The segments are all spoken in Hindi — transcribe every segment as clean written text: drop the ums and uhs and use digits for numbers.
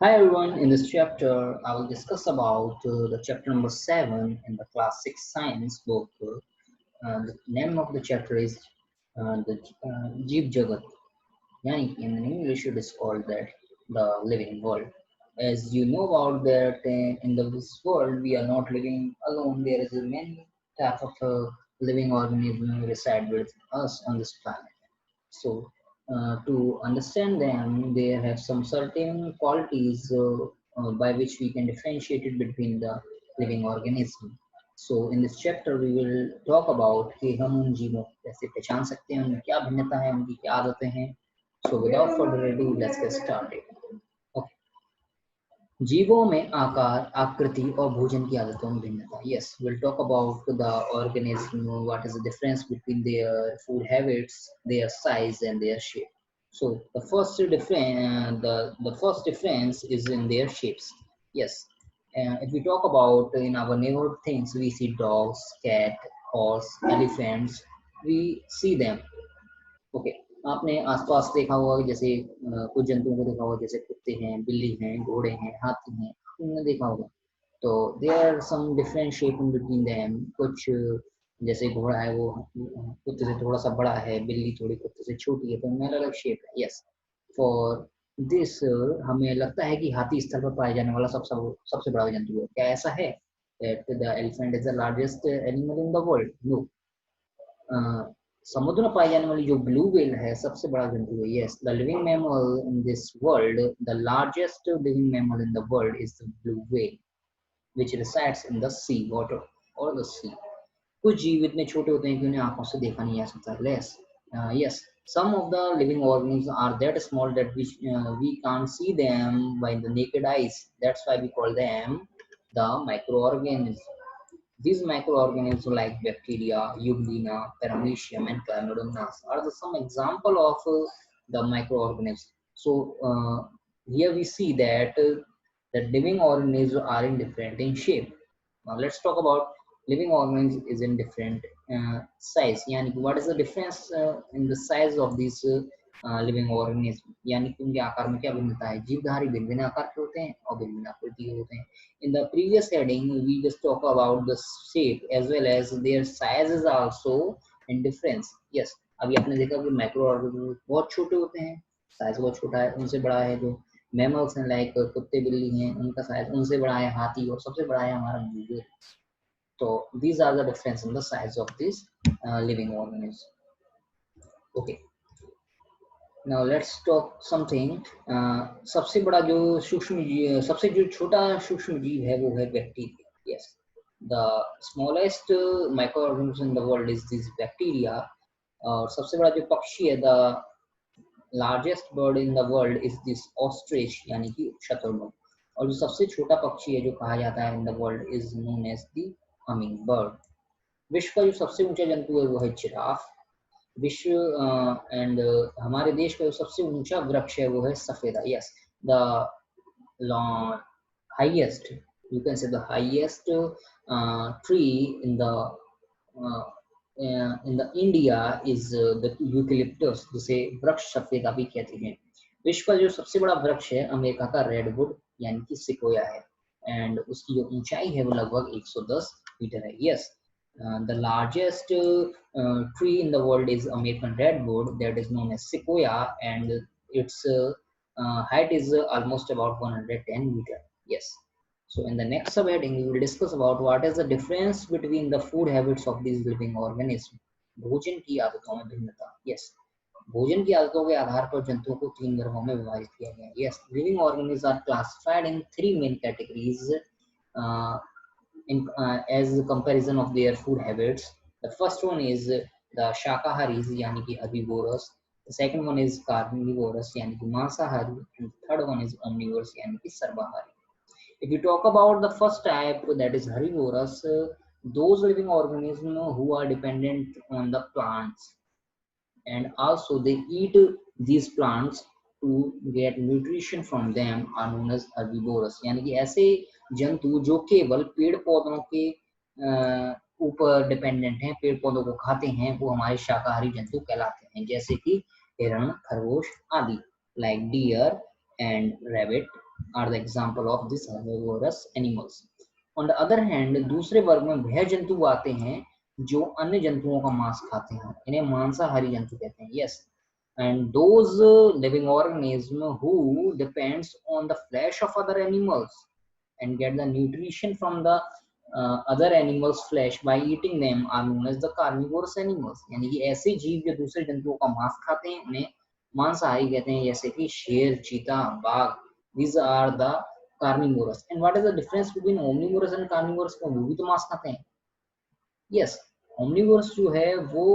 Hi everyone, in this chapter I will discuss about the chapter number 7 in the class 6 science book. The name of the chapter is the Jeev Jagat. Yani in English it is called that the living world. As you know about that in this world we are not living alone. There is a many type of living organism reside with us on this planet. So, to understand them, they have some certain qualities by which we can differentiate it between the living organism. So, in this chapter, we will talk about कि हम उन जीवों को कैसे पहचान सकते हैं, उनमें क्या भिन्नता है, उनकी क्या आदतें हैं. So, without further ado, let's get started. Okay. जीवों में आकार, आकृति और भोजन की आदतों में भिन्नता. Yes, we'll talk about the organism, what is the difference between their food habits, their size, and their shape. So the first difference is in their shapes. Yes, if we talk about in our neighborhood things, we see dogs, cat, horse, elephants. We see them. Okay. आपने आसपास देखा होगा कि जैसे कुछ जंतुओं को देखा होगा जैसे कुत्ते हैं, बिल्ली हैं, घोड़े हैं, हाथी हैं, तुमने देखा होगा. तो there are some different shape in between them. कुछ जैसे घोड़ा है वो कुत्ते से थोड़ा सा बड़ा है, बिल्ली थोड़ी कुत्ते से छोटी है, तो उनमें अलग अलग शेप है. यस, फॉर दिस हमें लगता है कि हाथी स्थल पर पाए जाने वाला सबसे सबसे बड़ा जंतु है. क्या ऐसा है? That the elephant is the largest animal in the world? No. समुद्र में पाई जाने वाली जो ब्लू व्हेल है सबसे बड़ा जंतु है. Yes, the living mammal in this world, the largest living mammal in the world is the blue whale which resides in the sea water और द सी. कुछ जीव इतने छोटे होते हैं कि उन्हें आंखों से देखा नहीं जा सकता. Less, yes, some of the living organisms are that small that we can't see them by the naked eyes. That's why we call them the microorganisms. These microorganisms like bacteria, Euglena, Paramecium, and Chlamydomonas are some example of the microorganisms. So here we see that the living organisms are in different in shape. Now let's talk about living organisms is in different size. यानी कि what is the difference in the size of these living organism? यानी कि उनके आकार में क्या भिन्नता है? जीवधारी भिन्न भिन्न आकार के होते हैं और भिन्न भिन्न आकृति के होते हैं. In the previous heading, we just talk about the shape as well as their sizes also in difference. Yes, अभी आपने देखा कि माइक्रो ऑर्गेनिज्म बहुत छोटे होते हैं, साइज बहुत छोटा है. उनसे बड़ा है जो मैमल्स हैं लाइक कुत्ते बिल्ली हैं, उनका साइज उनसे बड़ा है हाथी, और सबसे बड़ा है हमारा मुर्गी. तो these are the difference in the size of these living organisms. Okay. Now let's talk something. सबसे बड़ा जो सूक्ष्म जीव, सबसे जो छोटा सूक्ष्म जीव है वो है bacteria. Yes, the smallest microorganism in the world is this bacteria. और सबसे बड़ा जो पक्षी है, the largest bird in the world is this ostrich यानी कि शतुरमुर्ग. और जो सबसे छोटा पक्षी है जो कहा जाता है in the world is known as the hummingbird. विश्व का जो सबसे ऊंचा जंतु है वो है जिराफ. विश्व एंड हमारे देश का जो सबसे ऊंचा वृक्ष है वो है सफेदा. Yes, the highest, you can say the highest tree in the India is the eucalyptus, जिसे वृक्ष सफेदा भी कहते हैं. विश्व का जो सबसे बड़ा वृक्ष है अमेरिका का रेडवुड यानी कि सिकोया है, एंड उसकी जो ऊंचाई है वो लगभग 110 मीटर है. Yes, the largest tree in the world is American redwood, that is known as sequoia, and its height is almost about 110 meter. Yes. So in the next subheading, we will discuss about what is the difference between the food habits of these living organisms. भोजन की आदतों में भिन्नता. Yes. भोजन की आदतों के आधार पर जंतुओं को 3 वर्गों में विभाजित किया गया. Yes, living organisms are classified in 3 main categories. As a comparison of their food habits. The first one is the shakaharis यानी कि herbivores. The second one is carnivorous यानी कि मांसाहारी, and the third one is omnivorous यानी कि सर्वाहारी. If you talk about the first type, that is herbivorous, those living organisms who are dependent on the plants and also they eat these plants to get nutrition from them are known as herbivores. यानी कि ऐसे जंतु जो केवल पेड़ पौधों के ऊपर डिपेंडेंट हैं, पेड़ पौधों को खाते हैं, वो हमारे शाकाहारी जंतु कहलाते हैं, जैसे कि हिरण, खरगोश आदि, like deer and rabbit are the example of this herbivorous animals. On the other hand, दूसरे वर्ग में वह जंतु आते हैं जो अन्य जंतुओं का मांस खाते हैं, इन्हें मांसाहारी जंतु कहते हैं. Yes, and those living organisms who depends on the flesh of other animals and get the nutrition from the other animals flesh by eating them are known as the carnivorous animals. यानी कि ऐसे जीव जो दूसरे जंतुओं का मांस खाते हैं उन्हें मांसाहारी कहते हैं, जैसे कि शेर, चीता, बाघ. These are the carnivorous. And what is the difference between omnivorous and carnivorous? वो भी तो मांस खाते हैं. Yes, omnivorous जो है वो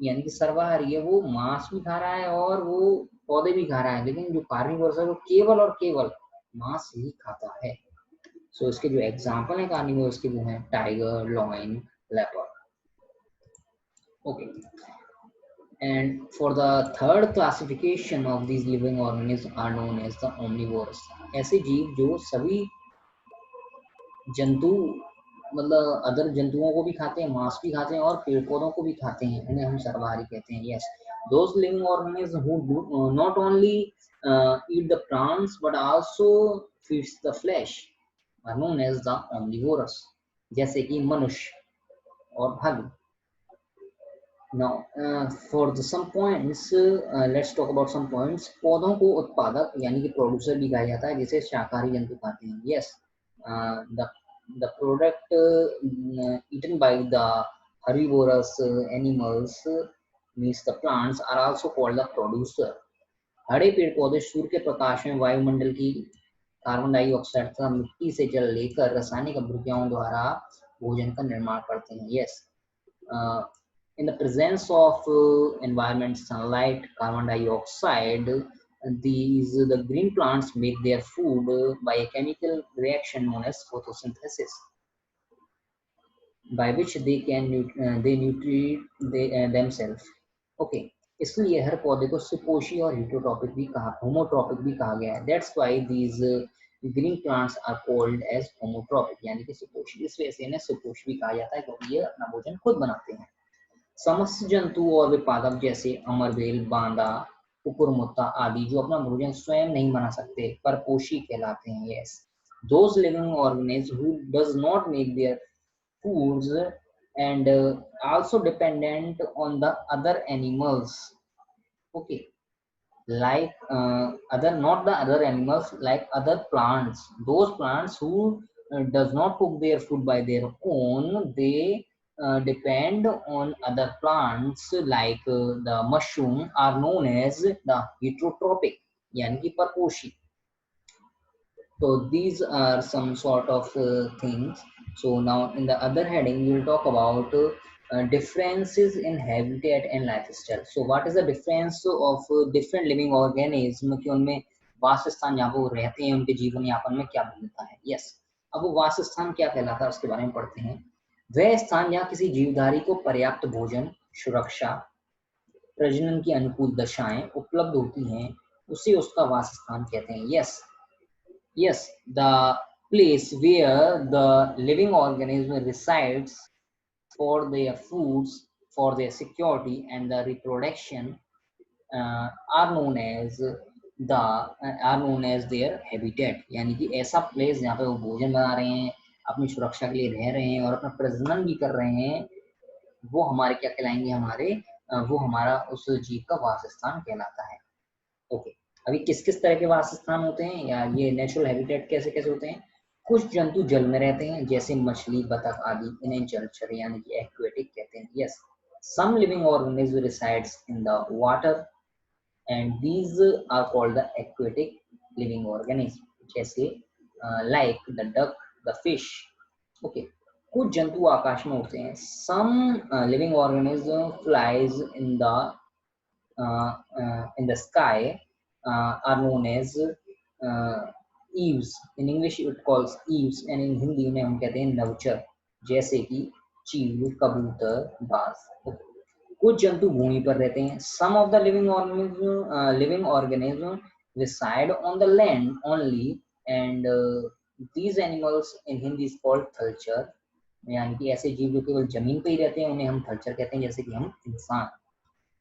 यानी कि सर्वाहारी है, वो मांस भी खा रहा है और वो पौधे भी खा रहा है, लेकिन जो कार्निवोरस है वो केवल और केवल मांस ही खाता है. सो इसके जो एग्जांपल है कार्निवोरस के वो हैं tiger, lion, leopard. Okay, and for the third classification of these living organisms are known as the omnivorous. ऐसे जीव जो सभी जंतु मतलब अदर जंतुओं को भी खाते हैं, मांस भी खाते हैं और पेड़ पौधों को भी खाते हैं, उन्हें हम सर्वाहारी कहते हैं. Yes, those living organisms who do not only eat the plants but also feeds the flesh are known as the omnivorous, जैसे कि मनुष्य और भालू. Now for the some points, let's talk about some points. पौधों को उत्पादक यानी कि प्रोड्यूसर भी कहा जाता है, जिसे शाकाहारी जंतु खाते हैं. Yes, the product eaten by the herbivorous animals means the plants are also called the producer. हरे पेड़ पौधे सूर्य के प्रकाश में वायुमंडल की कार्बन डाइऑक्साइड तथा मिट्टी से जल लेकर रासायनिक अभिक्रियाओं द्वारा भोजन का निर्माण करते हैं. Yes, in the presence of environment, sunlight, carbon dioxide, the green plants make their food by a chemical reaction known as photosynthesis, by which they can they nutrient themselves. Okay, इसलिए हर पौधे को सुपोषी और हेटरोट्रॉपिक भी कहा, होमोट्रॉपिक भी कहा गया है. That's why these green plants are called as homotropic, यानी कि सुपोषी. इस वजह से इन्हें सुपोषी भी कहा जाता है क्योंकि ये अपना भोजन खुद बनाते हैं. समस्त जंतु और विपादक जैसे अमरबेल, बांदा, कुकुरमुत्ता आदि जो अपना भोजन स्वयं नहीं बना सकते परपोषी कहलाते हैं. Yes, those living organisms who does not make their foods and also dependent on the other animals. Okay, like not the other animals, like other plants. Those plants who does not cook their food by their own, they depend on other plants like the mushroom are known as the heterotropic, यानी कि परपोषी. So these are some sort of things. So now in the other heading we will talk about differences in habitat and lifestyle. So what is the difference of different living organisms कि उनमें वासस्थान जहाँ वो रहते हैं उनके जीवन यापन में क्या भिन्नता है. Yes, अब वो वासस्थान क्या कहलाता है उसके बारे में पढ़ते हैं. वह स्थान जहाँ किसी जीवधारी को पर्याप्त भोजन, सुरक्षा, प्रजनन की अनुकूल दशाएं उपलब्ध होती हैं उसे उसका वासस्थान कहते हैं. Yes, the place where the living organism resides for their foods, for their security and the reproduction are known as their habitat. यानी कि ऐसा प्लेस जहाँ पे वो भोजन बना रहे हैं, अपनी सुरक्षा के लिए रह रहे हैं और अपना प्रजनन भी कर रहे हैं, वो हमारे क्या कहलाएंगे, हमारे वो हमारा उस जीव का वासस्थान कहलाता है. ओके, अभी किस किस तरह के वासस्थान होते हैं या ये नेचुरल हैबिटेट कैसे कैसे होते हैं. कुछ जंतु जल में रहते हैं जैसे मछली, बतख आदि, इन्हें जलचर यानी कि एक्वेटिक कहते हैं. Yes, some living organism resides in the water and these are called the aquatic living organism, जैसे like the duck, the fish. Okay, कुछ जंतु आकाश में उड़ते हैं. Some living organism flies in the sky are known as eaves. In English it calls eaves and in Hindi में हम कहते हैं नवचर, जैसे कि चील, कबूतर, बाज. कुछ जंतु भूमि पर रहते हैं. Some of the living organisms reside on the land only and these animals in Hindi is called थलचर, यानी कि ऐसे जीव जो केवल जमीन पे ही रहते हैं उन्हें हम थलचर कहते हैं, जैसे कि हम इंसान.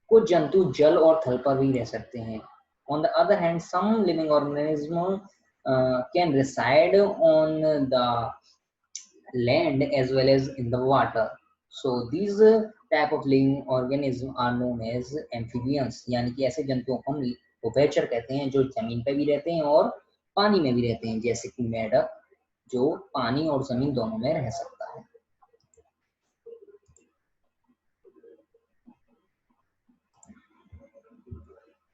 कुछ जंतु जल और थल पर भी रह सकते हैं. On the other hand, some living organisms can reside on the land as well as in the water. So these type of living organism are known as amphibians, यानी कि ऐसे जंतुओं को हम उभयचर कहते हैं जो जमीन पे भी रहते हैं और पानी में भी रहते हैं, जैसे कि मेढक जो पानी और जमीन दोनों में रह सकता है।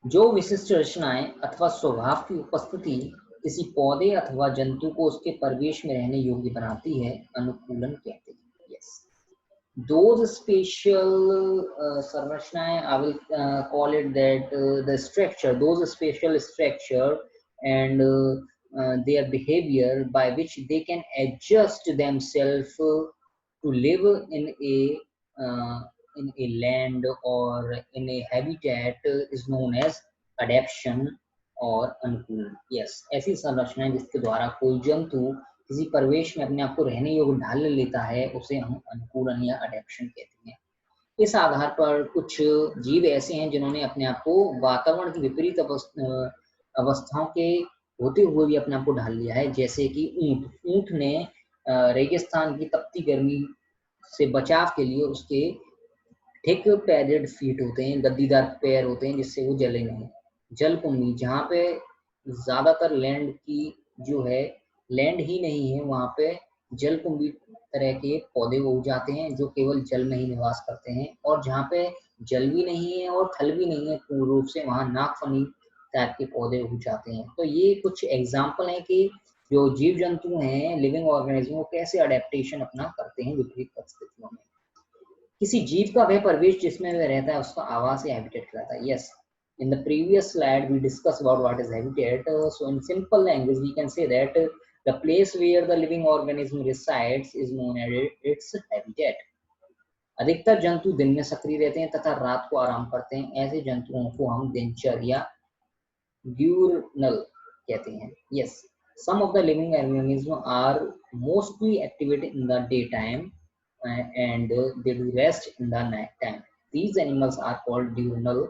जो विशिष्ट रचनाएं अथवा स्वभाव की उपस्थिति किसी पौधे अथवा जंतु को उसके परिवेश में रहने योग्य बनाती है, अनुकूलन कहते हैं। यस, those special संरचनाएं, I will call it that the structure, those special structure and their behavior by which they can adjust themselves to live uh, in a land or in a habitat is known as adaptation और अनुकूलन। यस, ऐसी संरचनाएं जिसके द्वारा कोई जंतु किसी परिवेश में अपने आप को रहने योग्य ढाल लेता है उसे हम अनुकूलन या अडेप्शन कहते हैं। इस आधार पर कुछ जीव ऐसे हैं जिन्होंने अपने आप को वातावरण की विपरीत अवस्थाओं के होते हुए भी अपने आप को ढाल लिया है, जैसे कि ऊंट ने रेगिस्तान की तपती गर्मी से बचाव के लिए उसके थिक पैडेड फीट होते हैं, गद्दीदार पैर होते हैं जिससे वो जले नहीं। जलकुंभी, जहाँ पे ज्यादातर लैंड की जो है लैंड ही नहीं है, वहां पे जलकुंभी तरह के पौधे उग जाते हैं जो केवल जल में ही निवास करते हैं, और जहाँ पे जल भी नहीं है और थल भी नहीं है पूर्ण रूप से, वहां नागफनी टाइप के पौधे उग जाते हैं। तो ये कुछ एग्जाम्पल है कि जो जीव जंतु हैं, लिविंग ऑर्गेनिज्म, वो कैसे अडेप्टेशन अपना करते हैं विपरीत परिस्थितियों में। किसी जीव का वह परिवेश जिसमें वह रहता है उसका आवास या हैबिटेट कहलाता है। Yes, in the previous slide we discussed about what is habitat. So in simple language we can say that the place where the living organism resides is known as its habitat. अधिकतर जंतु दिन में सक्रिय रहते हैं तथा रात को आराम करते हैं। ऐसे जंतुओं को हम दिनचर्या diurnal कहते हैं। Yes, some of the living organisms are mostly activated in the daytime and they do rest in the night time. These animals are called diurnal,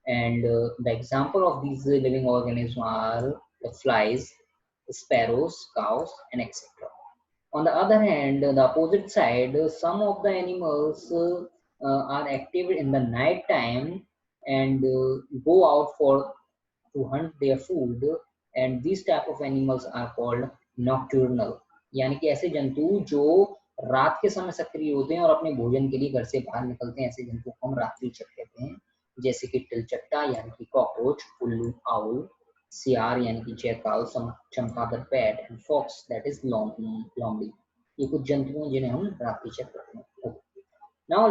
and the example of these living organisms are the flies, sparrows, cows, and etc. On the other hand, the opposite side, some of the animals are active in the night time and go out for to hunt their food, and these type of animals are called nocturnal, यानी कि ऐसे जंतु जो रात के समय सक्रिय होते हैं और अपने भोजन के लिए घर से बाहर निकलते हैं, ऐसे जंतु को हम रात्रिचर कहते हैं, जैसे कि तिलचट्टा यानी कि कॉकरोच, उल्लू, आउल, सियार यानी कि जैकाल, चमगादड़ bat, and fox that is लोमड़ी। ये कुछ जंतु हैं जिन्हें हम रात्रिचर कहते हैं। Now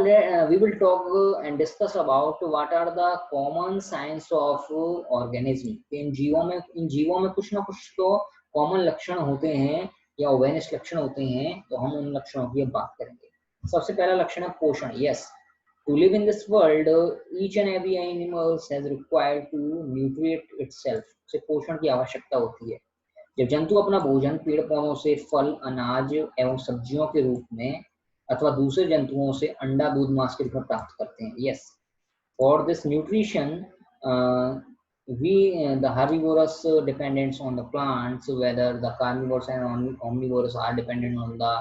we will talk and discuss about what are the common signs of organism. इन जीवों में कुछ ना कुछ तो कॉमन लक्षण होते हैं या अवेनिश लक्षण होते हैं, तो हम उन लक्षणों की बात करेंगे। सबसे पहला लक्षण है पोषण। Yes, to live in this world each and every animal has required to nutrient itself. उसे पोषण की आवश्यकता होती है। जब जंतु अपना भोजन पेड़ पौधों से फल, अनाज एवं सब्जियों के रूप में अथवा दूसरे जंतुओं से अंडा, दूध, मांस के रूप में प्राप्त करते हैं। Yes, for this nutrition the herbivorous dependents on the plants, whether the carnivores and omnivores are dependent on the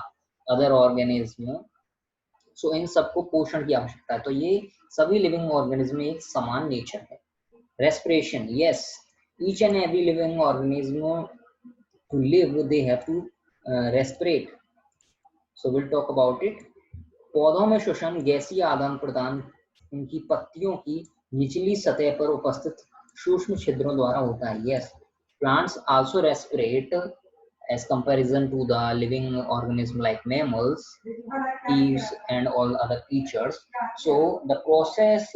other organism. So इन सबको पोषण की आवश्यकता है। तो ये सभी लिविंग ऑर्गेनिज्म में एक समान नेचर है। Respiration, yes, each and every living organism to live they have to respirate. So we'll talk about it. पौधों में श्वसन गैसीय आदान प्रदान उनकी पत्तियों की निचली सतह पर उपस्थित सूक्ष्म छिद्रों द्वारा होता है। Yes, plants also respirate as comparison to the living organism like mammals, bees, and all other creatures. So the process,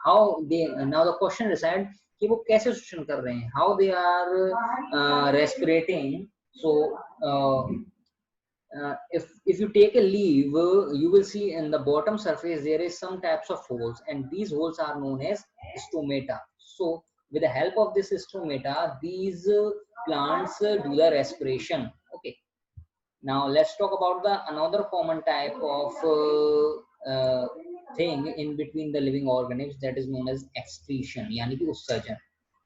how they, now the question resides कि वो कैसे श्वसन कर रहे हैं, how they are respirating. So if you take a leaf, you will see in the bottom surface there is some types of holes, and these holes are known as stomata. So with the help of this stomata, these plants do the respiration. Okay, now let's talk about the another common type of thing in between the living organisms, that is known as excretion, यानी कि उत्सर्जन।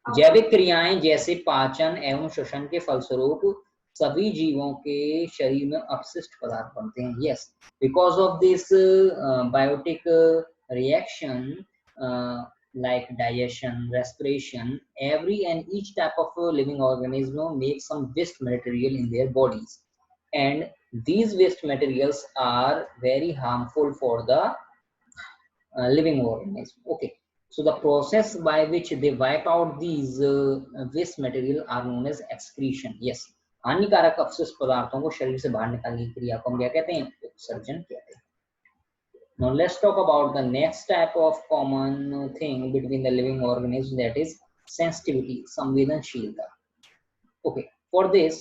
जैविक क्रियाएं जैसे पाचन एवं श्वसन के फलस्वरूप सभी जीवों के शरीर में अपशिष्ट पदार्थ बनते हैं. Yes, because of this biotic reaction like digestion, respiration, every and each type of living organism makes some waste material in their bodies, and these waste materials are very harmful for the living organism. Okay, so the process by which they wipe out these waste material are known as excretion. Yes, हानिकारक अपशिष्ट पदार्थों को शरीर से बाहर निकालने की क्रिया को हम क्या कहते हैं? उत्सर्जन कहते हैं. Now let's talk about the next type of common thing between the living organisms, that is sensitivity, संवेदनशीलता. Okay, for this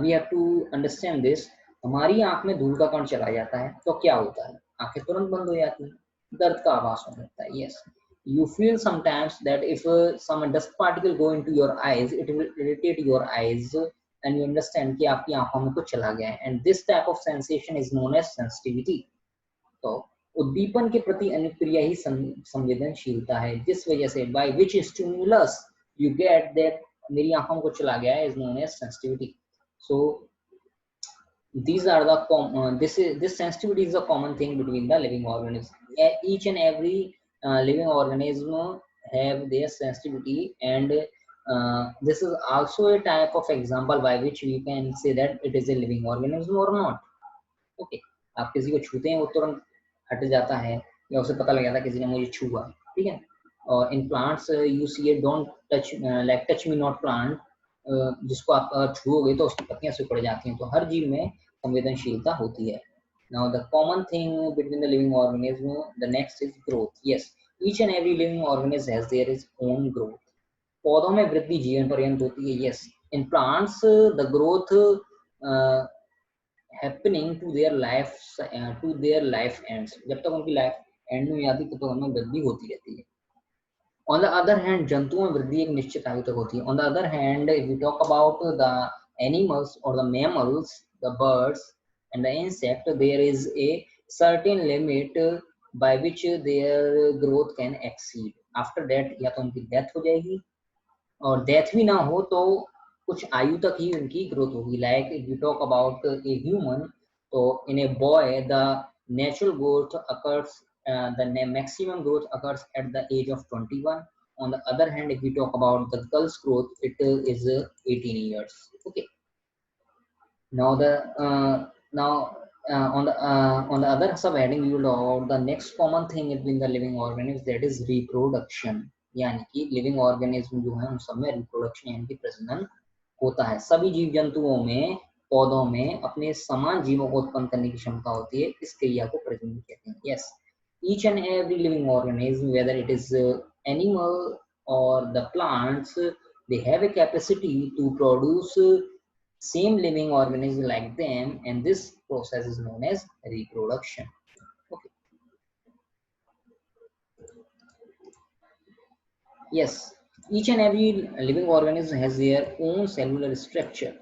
we have to understand this. हमारी आंख में धूल का कण चला जाता है तो क्या होता है? आंखें तुरंत बंद हो जाती हैं, दर्द का आभास होने लगता है. Yes, you feel sometimes that if some dust particle go into your eyes, it will irritate your eyes, and you understand कि आपकी आंखों में कुछ चला गया है, and this type of sensation is known as sensitivity. तो उद्दीपन के प्रति अनुक्रिया ही संवेदनशीलता है, जिस वजह से by which stimulus you get that मेरी आंखों को चला गया है is known as sensitivity. So these are the this sensitivity is a common thing between the living organisms. Each and every living organism have their sensitivity, and this is also a type of example by which we can say that it is a living organism or not. Okay, आप किसी को छूते हैं वो तुरंत हट जाता है, या उसे पता लग जाता है किसी ने मुझे छुआ. ठीक है. और इन plants you see a don't touch, like touch me not plant, जिसको आप छुओगे तो उसकी पत्तियां सिकुड़ जाती हैं. तो हर जीव में संवेदनशीलता होती है. Now the common thing between the living organism, the next is growth. Yes, each and every living organism has their own growth. पौधों में वृद्धि जीवन पर्यंत होती है. Yes, in plants the growth happening to their life ends. जब तक उनकी लाइफ एंड में आती तब तक उनमें वृद्धि होती रहती है. On the other hand, जंतुओं में वृद्धि एक निश्चित आयु तक होती है. On the other hand, if we talk about the animals or the mammals, the birds and the insect, there is a certain limit by which their growth can exceed. After that, या तो उनकी डेथ हो जाएगी, और डेथ भी ना हो तो कुछ आयु तक ही उनकी ग्रोथ होगी. Like if you talk about a human, तो in a boy the natural growth occurs, the maximum growth occurs at the age of 21. On the other hand, if we talk about the girl's growth, it is 18 years. Okay. Now on the other subheading, we will talk about the next common thing between the living organisms, that is reproduction. यानी कि लिविंग ऑर्गेनिज्म जो है उन सब में रिप्रोडक्शन यानी कि प्रजनन होता है. सभी जीव जंतुओं में, पौधों में अपने समान जीवों को उत्पन्न करने की क्षमता होती है. इस क्रिया को प्रजनन कहते हैं. Yes, each and every living organism, whether it is animal or the plants, they have a capacity to produce same living organism like them, and this process is known as reproduction. Okay. Yes, each and every living organism has their own cellular structure.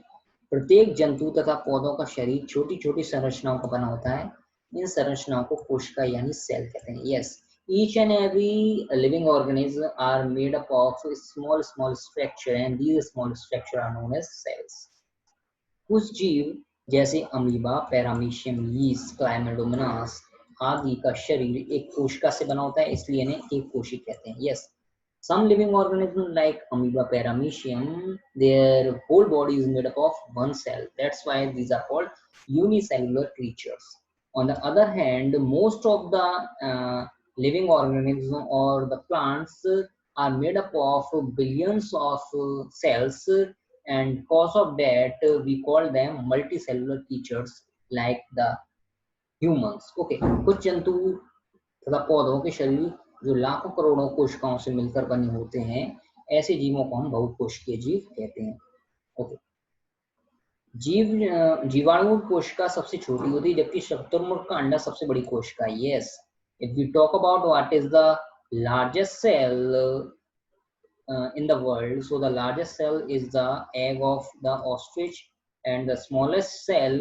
प्रत्येक जंतु तथा पौधों का शरीर छोटी छोटी संरचनाओं का बना होता है. इन संरचनाओं को कोशिका यानी सेल कहते हैं. Yes, each and every living organism are made up of small structure, and these small structure are known as cells. कुछ जीव जैसे अमीबा, पैरामीशियम, यीस्ट, क्लाइमेडोमोनास आदि का शरीर एक कोशिका से बना होता है, इसलिए इन्हें एक कोशिक कहते हैं. Yes, some living organisms like amoeba, paramecium, their whole body is made up of one cell. That's why these are called unicellular creatures. On the other hand, most of the living organisms or the plants are made up of billions of cells, and because of that we call them multicellular creatures like the humans. Okay, कुछ जंतु तथा पौधों के शरीर जो लाखों करोड़ों कोशिकाओं से मिलकर बने होते हैं, ऐसे जीवों को हम बहुकोशिकीय जीव कहते हैं. ओके. जीवाणु कोशिका सबसे छोटी होती है, जबकि शुतुरमुर्ग का अंडा सबसे बड़ी कोशिका है. Yes, if we talk about what is the largest cell in the world, so the largest cell is the egg of the ostrich, and the smallest cell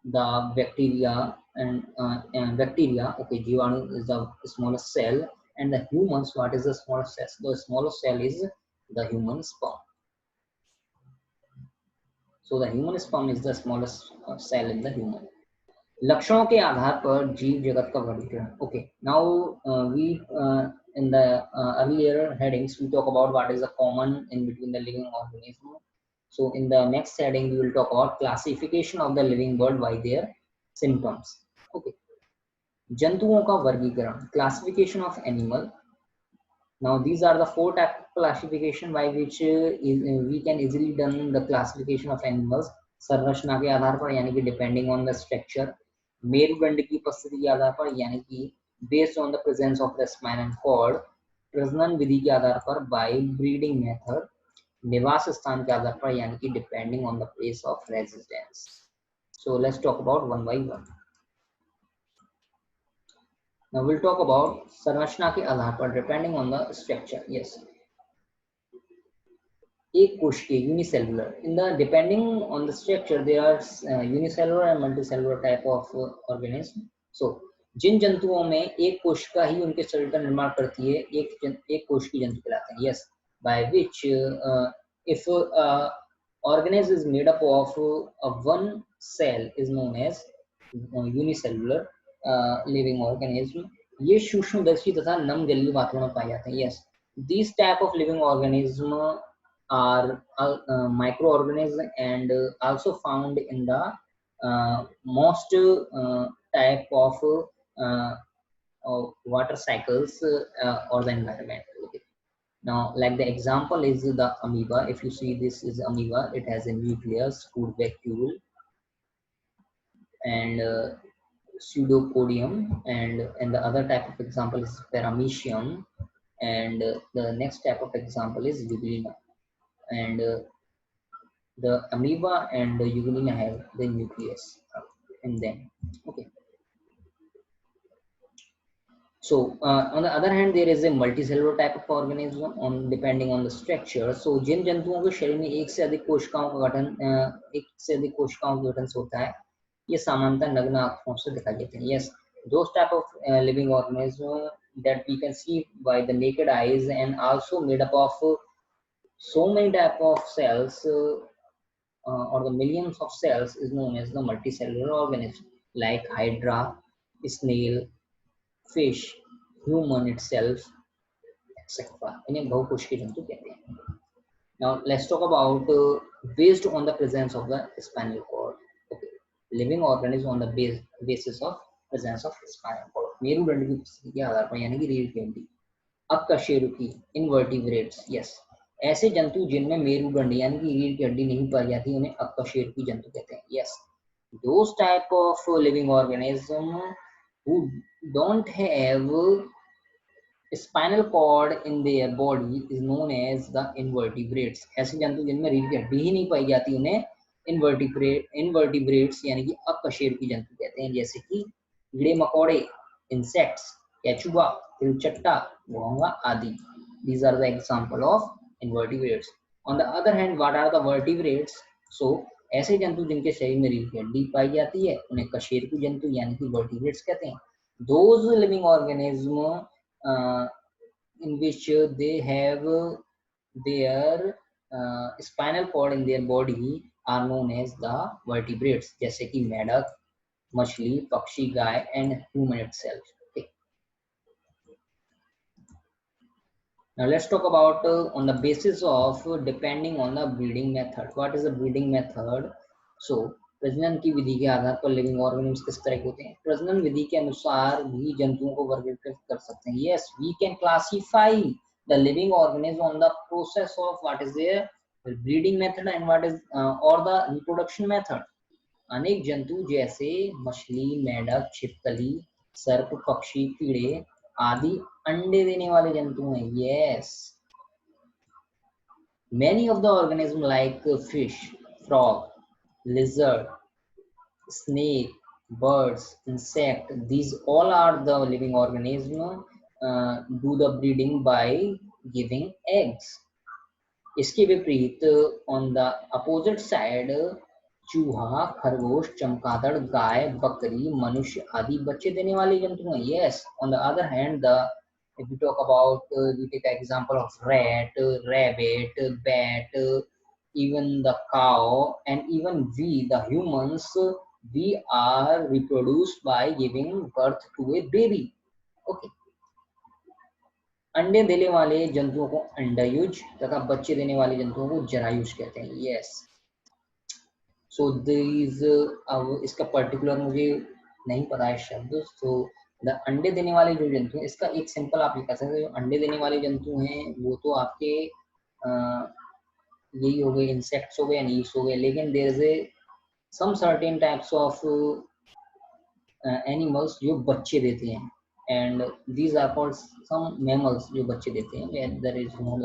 the bacteria, and bacteria, okay, जीवाणु is the smallest cell, And the humans, what is the smallest cell? The smallest cell is the human sperm. So the human sperm is the smallest cell in the human. लक्षणों के आधार पर जीव जगत का वर्गीकरण. Okay, now we in the earlier headings we talk about what is the common in between the living organism. So in the next heading we will talk about classification of the living world by their symptoms. Okay, जंतुओं का वर्गीकरण, classification of animal. Now these are the four type of classification by which we can easily done the classification of animals. संरचना के आधार पर यानी कि depending on the structure, मेरुदंड की उपस्थिति के आधार पर यानी कि based on the presence of the spinal cord, प्रजनन विधि के आधार पर by breeding method, निवास स्थान के आधार पर यानी कि depending on the place of residence. So let's talk about one by one. Now we'll talk about संरचना के आधार पर depending on the structure. Yes. एक कोशिकीय unicellular. In the depending on the structure, there are unicellular and multicellular type of organism. So जिन जंतुओं में एक कोशिका ही उनके शरीर का निर्माण करती है, एक कोशिकीय जंतु कहलाते हैं. Yes, by which if organism is made up of one cell is known as unicellular living organism. ये सूक्ष्मदर्शी तथा नम जलीय वातावरण में पाए जाते हैं. Yes, these type of living organism are microorganisms and also found in the most type of water cycles or the environment. Okay. Now, like the example is the amoeba. If you see, this is amoeba. It has a nucleus, food vacuole, and pseudopodium, and the other type of example is paramecium, and the next type of example is Euglena. And the amoeba and the Euglena have the nucleus in them. Okay. So on the other hand, there is a multicellular type of organism on depending on the structure. So जिन जंतुओं के शरीर में एक से अधिक कोशिकाओं का गठन होता है, ये सामान्यतः नग्न आंखों से दिखाई देते हैं. Yes, those type of living organism that we can see by the naked eyes and also made up of so many type of cells or the millions of cells is known as the multicellular organism, like hydra, snail, fish, human itself, etc. इन्हें बहुकोशिकीय जंतु कहते हैं. Now let's talk about based on the presence of the spinal cord. Okay, living organism on the basis of presence of spinal cord. मेरुदंड की उपस्थिति के आधार पर यानी कि रीढ़ की हड्डी. अकशेरुकी invertebrates. Yes, ऐसे जंतु जिनमें मेरुदंड यानी कि रीढ़ की हड्डी नहीं पाई जाती उन्हें अकशेरुकी जंतु कहते हैं. Yes, those type of living organism who don't have spinal cord in their body is known as the invertebrates. ऐसे जंतु जिनमें रीढ़ की हड्डी ही नहीं पाई जाती उन्हें invertebrates यानी कि अकशेरुकी जंतु कहते हैं. जैसे कि कीड़े मकोड़े, insects, केचुआ, तिलचट्टा, घोंगा आदि. These are the example of invertebrates. On the other hand, what are the vertebrates? So ऐसे जंतु जिनके शरीर में रीढ़ की हड्डी पाई जाती है उन्हें कशेरुकी जंतु यानी कि vertebrates कहते हैं. Those living organism in which they have their spinal cord in their body are known as the vertebrates. जैसे कि मेढक, मछली, पक्षी, गाय and human itself. Okay. Now let's talk about on the basis of depending on the breeding method. What is the breeding method? So प्रजनन की विधि के आधार पर लिविंग ऑर्गेनिम्स किस तरह के होते हैं. प्रजनन विधि के अनुसार भी जंतुओं को वर्गीकृत कर सकते हैं. Yes, we can classify the living organism on the process of what is their breeding method and what is or the reproduction method. अनेक जंतु जैसे मछली, मेढक, छिपकली, सर्प, पक्षी, कीड़े आदि अंडे देने वाले जंतु हैं. Yes, many of the organisms like fish, frog, lizard, snake, birds, insect, these all are the living organism do the breeding by giving eggs. इसके विपरीत on the opposite side चूहा, खरगोश, चमगादड़, गाय, बकरी, मनुष्य आदि बच्चे देने वाले जंतु हैं. Yes, on the other hand, the If we talk about, we take an example of rat, rabbit, bat, even the cow, and even we, the humans, we are reproduced by giving birth to a baby. Okay. अंडे देने वाले जंतुओं को अंडायुज तथा बच्चे देने वाले जंतुओं को जरायुज कहते हैं. यस. सो दिस, अब इसका पर्टिकुलर मुझे नहीं पता है शब्द. सो द अंडे देने वाले जो जंतु हैं, इसका एक सिंपल आप ये कह सकते हैं, जो अंडे देने वाले जंतु हैं वो तो आपके यही हो गए, इंसेक्ट्स हो गए, लीव्स हो गए. लेकिन there is a some certain types of animals जो बच्चे देते हैं, and these are called some mammals जो बच्चे देते हैं. There is no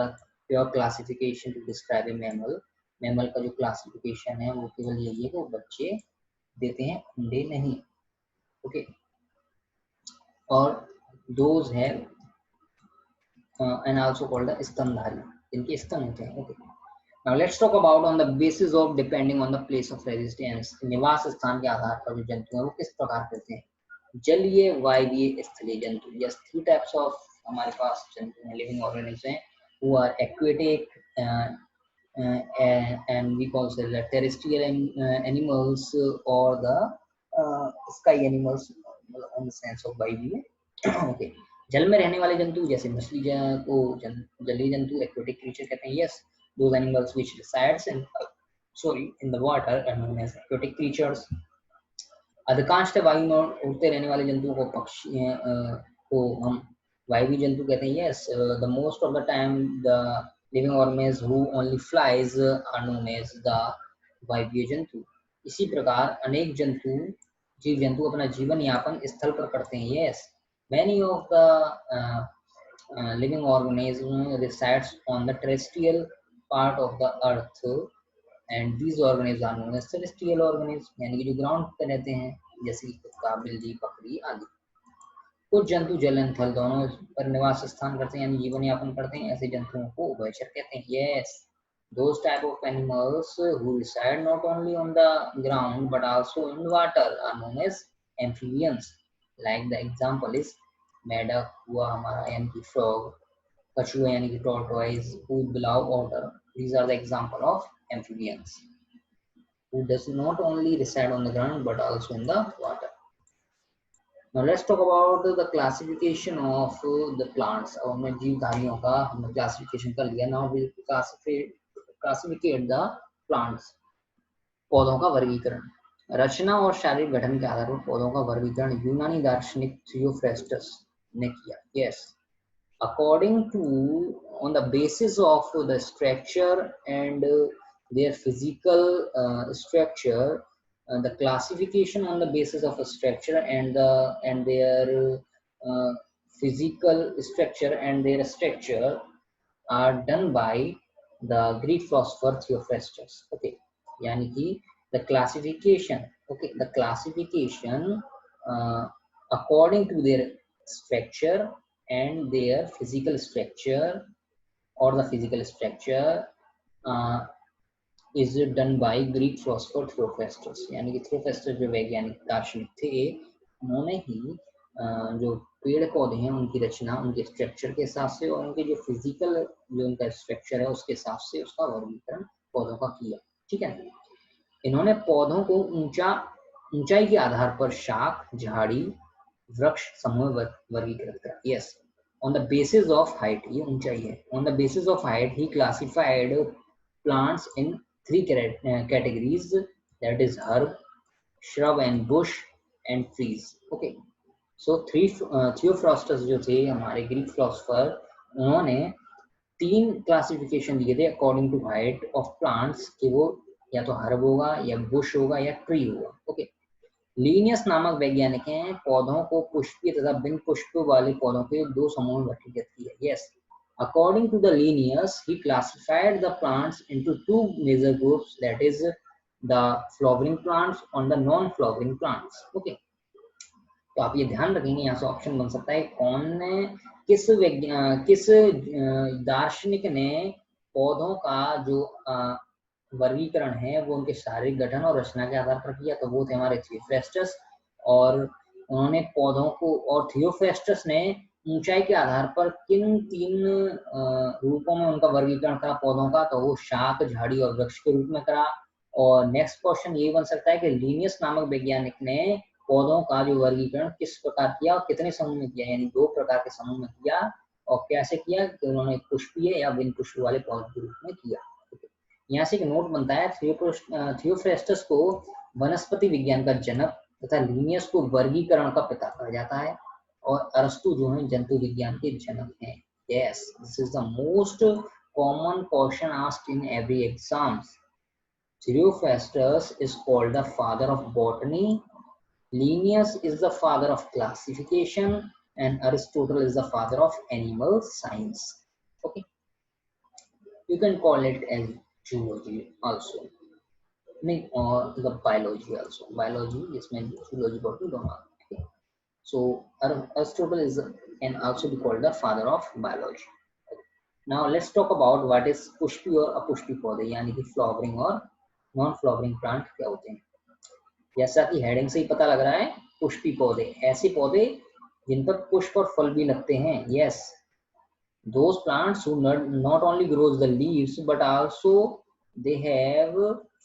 pure classification to describe a mammal. Mammal का जो क्लासिफिकेशन है वो केवल यही है कि वो बच्चे देते हैं, अंडे नहीं. ओके. और दोज है एंड आल्सो कॉल्ड द स्तनधारी, जिनके स्तन होते हैं. Okay. Now let's talk about on the basis of depending on the place of residence. निवास स्थान के आधार पर जो जंतु हैं वो किस प्रकार करते हैं. जलीय, वायवीय, स्थलीय जंतु. Yes, 3 types of हमारे पास जंतु हैं, living organisms हैं, who are aquatic and we call the terrestrial animals or the sky animals in the sense of वायवीय. Okay. जल में रहने वाले जंतु जैसे मछली को जलीय जंतु, aquatic creature कहते हैं. Yes. Those animals which resides in the water are known as aquatic creatures. अधिकांशतः वायु में उड़ते रहने वाले जंतुओं को पक्षी को हम वायवीय जंतु कहते हैं. Yes, the most of the time the living organisms who only flies are known as the वायवीय जंतु. इसी प्रकार अनेक जीव जंतु अपना जीवन यापन स्थल पर करते हैं. Yes, many of the living organisms resides on the terrestrial part of the earth and these organisms are known as terrestrial organisms, यानी कि जो ग्राउंड पे रहते हैं, जैसे कुत्ता, बिल्ली, बकरी आदि. कुछ जंतु जल एवं थल दोनों पर निवास स्थान करते हैं, यानी जीवन यापन करते हैं. ऐसे जंतुओं को उभयचर कहते हैं. Yes, those type of animals who reside not only on the ground but also in water are known as amphibians. Like the example is मेढक हुआ हमारा, यानी कि frog, कछुआ यानी कि tortoise, ऊद, बिलाव, otter. These are the example of amphibians who does not only reside on the ground but also in the water. Now let's talk about the classification of the plants. अब हमने जीवधारियों का हमने classification कर लिया. Now we classificate the plants. पौधों का वर्गीकरण. रचना और शारीरिक गठन के आधार पर पौधों का वर्गीकरण यूनानी दार्शनिक थियोफ्रेस्टस ने किया. Yes. According to on the basis of the structure and their physical structure, the classification on the basis of a structure and their physical structure and their structure are done by the Greek philosopher Theophrastus. Okay, यानी कि the classification, okay, the classification according to their structure and their physical structure or the physical structure is done by Greek philosopher Theophrastus. यानी कि Theophrastus जो वैज्ञानिक दार्शनिक थे, उन्होंने ही जो पेड़ पौधे हैं उनकी रचना उनके स्ट्रक्चर के हिसाब से और उनके जो फिजिकल जो उनका स्ट्रक्चर है उसके हिसाब से उसका वर्गीकरण पौधों का किया. ठीक है. इन्होंने पौधों को ऊंचाई के आधार पर शाख, झाड़ी, वृक्ष समूह वर्गीकृत करा. Yes, on the basis of height, ये ऊंचाई है. On the basis of height he classified plants in 3 categories, that is herb, shrub and bush and trees. Okay, so Theophrastus जो थे हमारे ग्रीक फिलोसोफर, उन्होंने 3 क्लासिफिकेशन दिए थे according to height of plants, कि वो या तो हर्ब होगा या बुश होगा या ट्री होगा. ओके. लीनियस नामक वैज्ञानिक हैं पौधों को पुष्पीय तथा बिन पुष्प वाले पौधों के 2 समूह में वर्गीकृत किया. Yes, according to the Linnaeus, he classified the plants into 2 major groups, that is the flowering plants and the non-flowering plants. Okay, तो आप ये ध्यान रखेंगे, यहाँ से ऑप्शन बन सकता है कौन ने किस दार्शनिक ने पौधों का जो वर्गीकरण है वो उनके शारीरिक गठन और रचना के आधार पर किया. तो वो थे हमारे थियोफ्रेस्टस, और उन्होंने पौधों को, और थियोफ्रेस्टस ने ऊंचाई के आधार पर किन तीन रूपों में उनका वर्गीकरण करा पौधों का, तो वो शाख, झाड़ी और वृक्ष के रूप में करा। और नेक्स्ट क्वेश्चन ये बन सकता है कि लिनियस नामक वैज्ञानिक ने पौधों का जो वर्गीकरण किस प्रकार किया और कितने समूह में किया, यानी 2 प्रकार के समूह में किया। और कैसे किया कि उन्होंने पुष्पीय या बिन पुष्प वाले पौधों के रूप में किया। यहाँ से एक नोट बनता है, थियोफ्रेस्टस को वनस्पति विज्ञान का जनक तथा लिनियस को वर्गीकरण का पिता कहा जाता है, और अरस्तु जो है जंतु विज्ञान के जनक हैं। Yes, this is the most common question asked in every exams. Theophrastus is called the father of botany, Linnaeus is the father of classification, and Aristotle is the father of animal science. Okay, you can call it as zoology also, or the biology also. Biology is meant zoology, botany, don't know. Okay. So Aristotle can also be called the father of biology. Now let's talk about what is Pushpi और अपुष्पी पौधे, यानी कि फ्लावरिंग और नॉन फ्लावरिंग प्लांट क्या होते हैं। जैसा कि हेडिंग से ही पता लग रहा है, पुष्पी पौधे ऐसे पौधे जिन पर पुष्प और फल भी लगते हैं। Yes, those plants who not only grows the leaves but also they have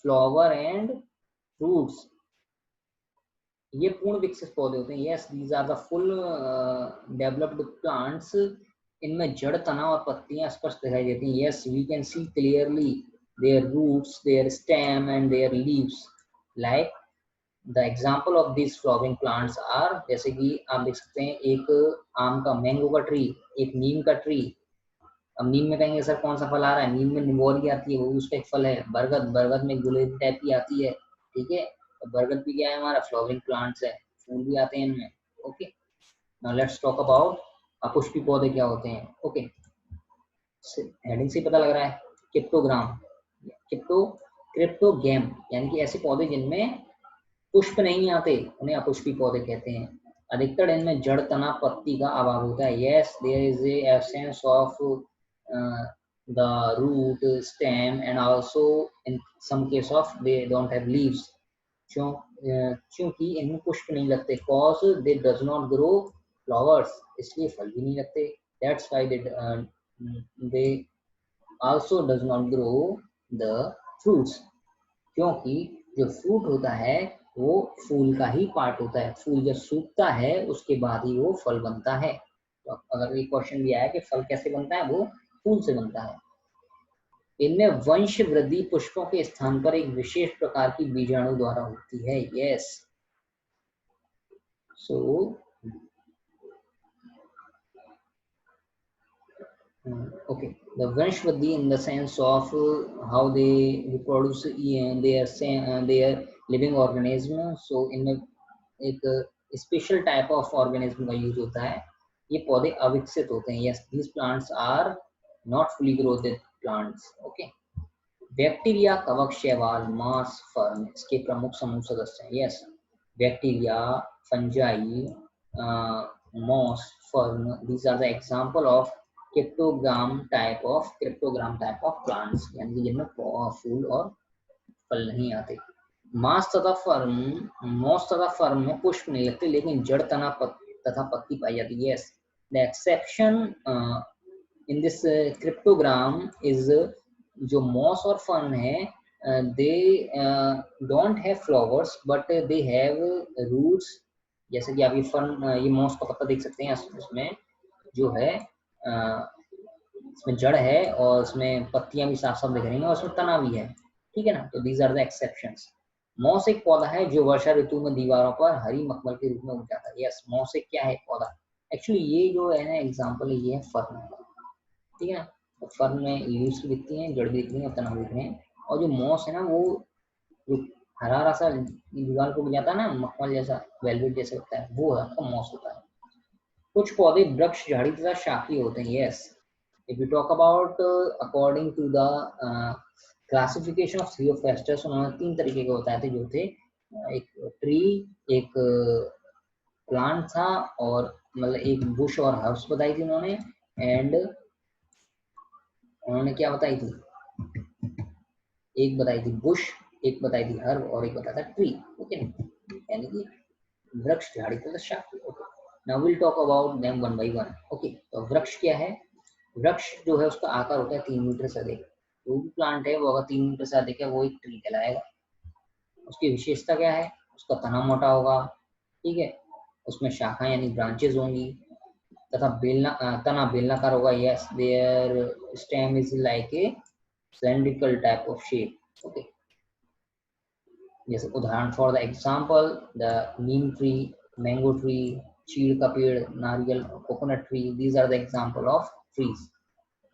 flower and fruits. ये पूर्ण विकसित पौधे होते हैं। Yes, these are the full developed plants. इनमें जड़, तना और पत्तियां स्पष्ट दिखाई देती हैं। Yes, we can see clearly their roots, their stem and their leaves. Like the example of these flowering plants are, जैसे कि आप देख सकते हैं, एक आम का मैंगो का ट्री, एक नीम का ट्री। अब नीम में कहेंगे सर कौन सा फल आ रहा है, नीम में निमोरी आती है, वो उसका एक फल है। बरगद, बरगद में गुलेरी टाइप की आती है, ठीक है। तो बरगद भी क्या है, हमारा फ्लावरिंग प्लांट्स है, फूल भी आते हैं इनमें। Okay, now let's talk about अपुष्पी पौधे क्या होते हैं। ओके, हेडिंग से पता लग रहा है, क्रिप्टोग्राम, क्रिप्टोगैम, यानी कि ऐसे पौधे जिनमें पुष्प नहीं आते उन्हें अपुष्पी पौधे कहते हैं। अधिकतर इनमें जड़, तना, पत्ती का अभाव होता है। Yes, there is a absence of the root, stem and also in some case of they don't have leaves. क्योंकि इनमें पुष्प नहीं लगते, cause they does not grow flowers, इसलिए फल भी नहीं लगते। That's why they also does not grow the fruits, क्योंकि जो फ्रूट होता है वो फूल का ही पार्ट होता है। फूल जब सूखता है उसके बाद ही वो फल बनता है। तो अगर एक क्वेश्चन भी आया कि फल कैसे बनता है, वो फूल से बनता है। इनमें वंश वृद्धि पुष्पों के स्थान पर एक विशेष प्रकार की बीजाणु द्वारा होती है। Yes, so okay, the vanshvadi in the sense of how they reproduce their living organism. So इनमें एक स्पेशल टाइप ऑफ ऑर्गेनिज्म का यूज होता है। ये पौधे अविकसित होते हैं। Yes, these plants are not fully growth plants. Okay, bacteria, कवक, शैवाल, मांस, फर्न इसके प्रमुख समूह सदस्य हैं। Yes, bacteria, fungi, moss, fern, these are the example of cryptogram type of plants, यानी कि जिनमें फूल और फल नहीं आते। मॉस तथा फर्न में पुष्प नहीं लगते, लेकिन जड़, तना तथा पत्ती पाई जाती है। Yes, the exception in this cryptogram is, जो मॉस और फर्न है, they don't have flowers but they have roots. जैसे कि आप ये फर्न, ये मॉस का पत्ता देख सकते हैं, उसमें जो है इसमें जड़ है और उसमें पत्तियां भी साफ साफ दिख रही हैं और उसमें तना भी है, ठीक है ना। तो these are the exceptions. Moss एक पौधा है जो वर्षा ऋतु में दीवारों पर हरी मखमल के रूप में उग जाता है। यस, मॉस एक क्या है, पौधा। एक्चुअली ये जो है ना एग्जाम्पल है, ये है फर्न, ठीक है ना। तो फर्न में लीव्स भी दिखती हैं, जड़ भी दिखती है और तना भी दिख रहे हैं। और जो मॉस है ना, वो जो हरा हरा सा दीवार को उग जाता है ना, मखमल जैसा, वेलवेट जैसा लगता है, वो आपका मॉस होता है। कुछ पौधे वृक्ष, झाड़ी तथा शाखीय होते हैं। Yes, if we talk about according to the classification of Theophrastus, उन्होंने 3 तरीके के बताए थे, जो थे एक ट्री, एक प्लांट था, और मतलब एक बुश और हर्ब्स बताई थी उन्होंने। एंड उन्होंने क्या बताई थी, एक बताई थी बुश, एक बताई थी हर्ब और एक बताया था ट्री। ओके, यानी कि वृक्ष, झाड़ी तथा शाखी। Okay, now will talk about them one by one. Okay, तो वृक्ष क्या है? वृक्ष जो है उसका आकार होता है 3 मीटर से अधिक। जो भी प्लांट है वो अगर 3 मीटर से अधिक है वो एक ट्री कहलाएगा। उसकी विशेषता क्या है? उसका तना मोटा होगा, ठीक है, उसमें शाखा यानी ब्रांचेस होंगी, तथा तना बेलनाकार होगा। Yes, there stem is like a cylindrical type of shape. Okay, जैसे उदाहरण for the example the neem tree, mango tree, चीड़ का पेड़, नारियल, coconut tree, these are the example of trees.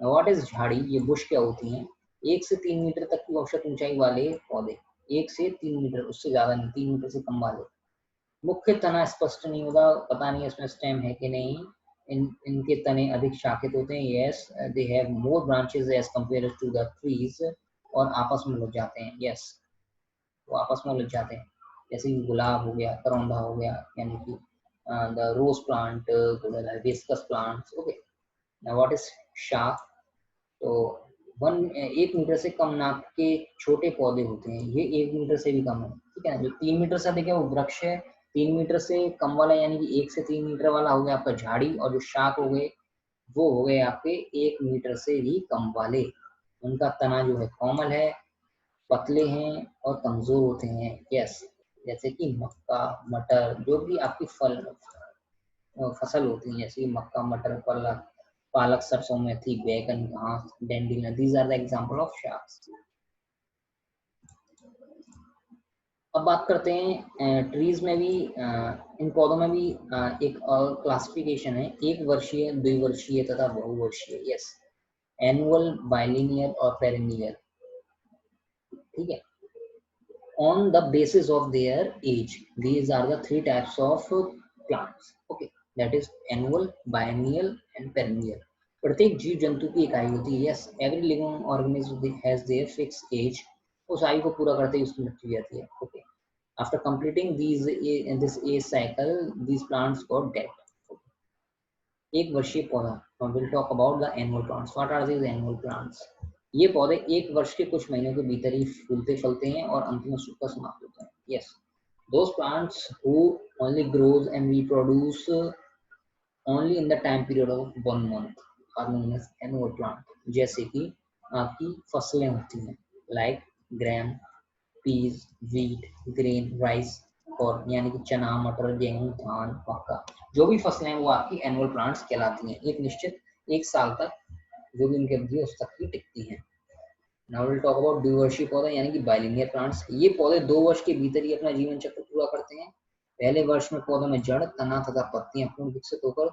What is jhadi? ये बुश क्या होती हैं? 1 से 3 मीटर तक की औसत ऊंचाई वाले पौधे। 1 से 3 मीटर, उससे ज्यादा नहीं, 3 मीटर से कम वाले। मुख्य तना स्पष्ट नहीं होगा, पता नहीं इसमें स्टेम है कि नहीं। इनके तने अधिक शाखित होते हैं। Yes, they have more branches as compare to the trees, और आपस में लग जाते हैं। यस, वो आपस में लग जाते हैं। जैसे कि गुलाब हो गया, करौंदा हो गया, यानी कि the rose plant, hibiscus plants. Okay, now what is shakh? तो 1 मीटर से कम नाप के छोटे पौधे होते हैं, ये 1 मीटर से भी कम है, ठीक है। जो 3 मीटर से अधिक है वो वृक्ष है। 3 मीटर से कम वाला यानी कि 1 से 3 मीटर वाला हो गया आपका झाड़ी, और जो शाख हो गए वो हो गए आपके 1 मीटर से भी कम वाले। उनका तना जो है कोमल है, पतले हैं और कमजोर होते हैं। यस, जैसे कि मक्का, मटर, जो भी आपकी फसल होती है, जैसे कि मक्का, मटर, पालक, सरसों, मेथी, बैगन, घास, dandelion, these are the example of शाक्स। अब बात करते हैं ट्रीज में भी, इन पौधों में भी एक और क्लासिफिकेशन है, 1 वर्षीय, 2 वर्षीय तथा बहुवर्षीय। यस, एनुअल, बाइलिनियर और पेरिनियर, ठीक है। On the basis of their age, these are the 3 types of plants. Okay, that is annual, biennial and perennial. प्रत्येक जीव जंतु की एक आयु होती है। Yes, every living organism has their fix age. उस आयु को पूरा करते ही उसकी मृत्यु हो जाती है। Okay, after completing this age cycle, these plants got dead. एक वर्षीय पौधा, will talk about the annual plants. What are these annual plants? ये पौधे 1 वर्ष के कुछ महीनों के भीतर ही फूलते फलते हैं और अंत में सूखकर समाप्त होते हैं। Yes, those plants who only grows and reproduce only in the time period of 1 month are known as annual plant। जैसे कि आपकी फसलें होती हैं, लाइक ग्राम, पीज, व्हीट, ग्रेन, राइस, और यानी कि चना, मटर, गेहूं, धान, मक्का, जो भी फसलें हैं वो आपकी एनुअल प्लांट्स कहलाती हैं। एक निश्चित 1 साल तक जो भी इनकी अवधि है उस तक ही टिकती हैं। नाउ विल टॉक अबाउट द्विवर्षीय पौधे यानी कि बाइलिनियर प्लांट्स। ये पौधे 2 वर्ष के भीतर ही अपना जीवन चक्र पूरा करते हैं। पहले वर्ष में पौधों में जड़, तना तथा पत्तियां पूर्ण विकसित होकर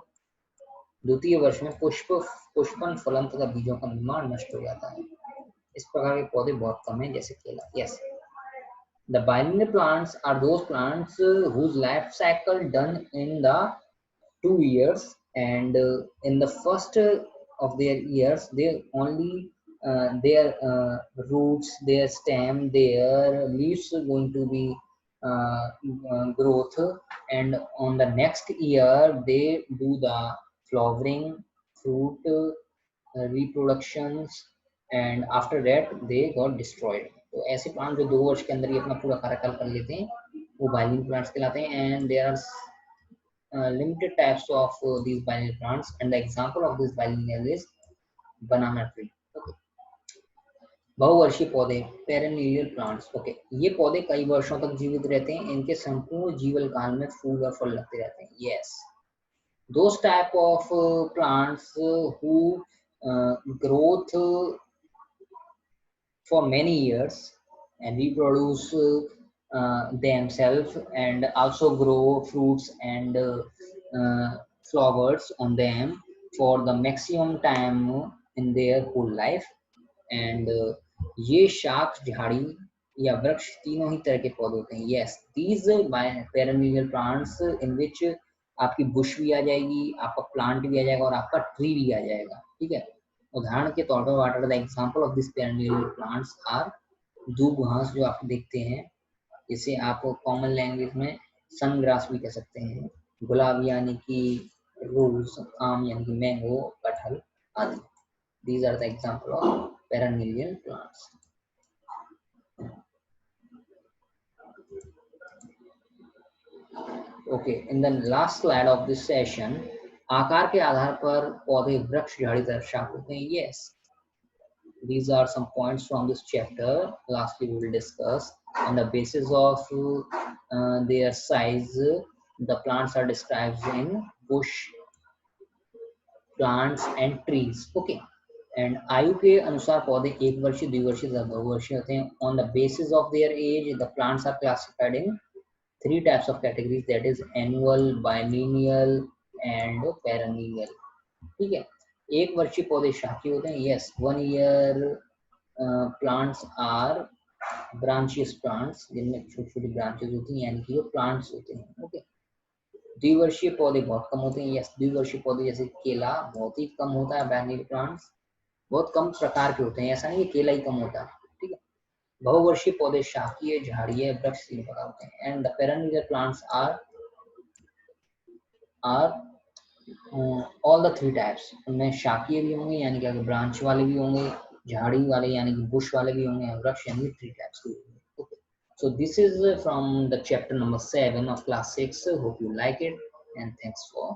द्वितीय वर्ष में पुष्पन, फलन तथा बीजों का निर्माण नष्ट हो जाता है। इस प्रकार के पौधे बहुत कम हैं, जैसे केला। Yes, the biennial plants are those plants whose life cycle done in the 2 years, and in the first of their years they only their roots, their stem, their leaves are going to be growth, and on the next year they do the flowering, fruit, reproductions, and after that they got destroyed। तो ऐसे प्लांट जो 2 वर्ष के अंदर ही अपना पूरा कार्यकाल कर लेते हैं वो बाइलिनियल प्लांट्स कहलाते हैं। And there are limited types of these biennial plants, and the example of this biennial is banana tree। Okay, बहुवर्षीय पौधे, पेरेनियल प्लांट्स। ओके, ये पौधे कई वर्षों तक जीवित रहते हैं। इनके संपूर्ण जीवन काल में फूल और फल लगते रहते हैं। Yes, those type of plants who growth for many years and reproduce themselves and also grow fruits and flowers on them for the maximum time in their whole life। and ये शाख, झाड़ी या वृक्ष तीनों ही तरह के पौधे होते हैं। Yes, these perennial plants in which आपकी बुश भी आ जाएगी, आपका प्लांट भी आ जाएगा और आपका ट्री भी आ जाएगा, ठीक है। उदाहरण के तौर पर what are the example of this perennial plants are, दूब घास जो आप देखते हैं, इसे आप कॉमन लैंग्वेज में सन ग्रास भी कह सकते हैं, गुलाब यानी कि रोज, आम यानी कि मैंगो, कटहल आदि। These are the example of perennial plants। Okay, in the last slide of this session, आकार के आधार पर पौधे वृक्ष झाड़ी तरफ शाख होते हैं. Yes, these are some points from this chapter. Lastly, we will discuss on the basis of their size. The plants are described in bush, plants and trees. Okay, and आयु के अनुसार पौधे एक वर्षीय, द्विवर्षीय तथा बहुवर्षीय होते हैं. On the basis of their age, the plants are classified in three types of categories, that is annual, biennial and perennial. ठीक है, एक वर्षीय पौधे शाखीय होते हैं. Yes, 1 year plants are branchious plants, जिनमें छोटी छोटी ब्रांचेस होती हैं, यानी कि वो प्लांट्स होते हैं. ओके, द्विवर्षीय पौधे बहुत कम होते हैं. यस, द्विवर्षीय पौधे जैसे केला बहुत ही कम होता है. बैनियल प्लांट्स बहुत कम प्रकार के होते हैं, ऐसा नहीं है केला ही कम होता है. ठीक है, बहुवर्षीय पौधे शाखीय, झाड़ीय, वृक्ष 3 प्रकार होते हैं. And the perennial plants are all the 3 types. उनमें शाखीय भी होंगे यानी कि ब्रांच वाले भी होंगे, झाड़ी वाले यानी कि बुश वाले भी होंगे, वृक्ष यानी 3 टाइप्स के होंगे. Okay. So this is from the chapter number 7 of class 6. Hope you like it, and thanks for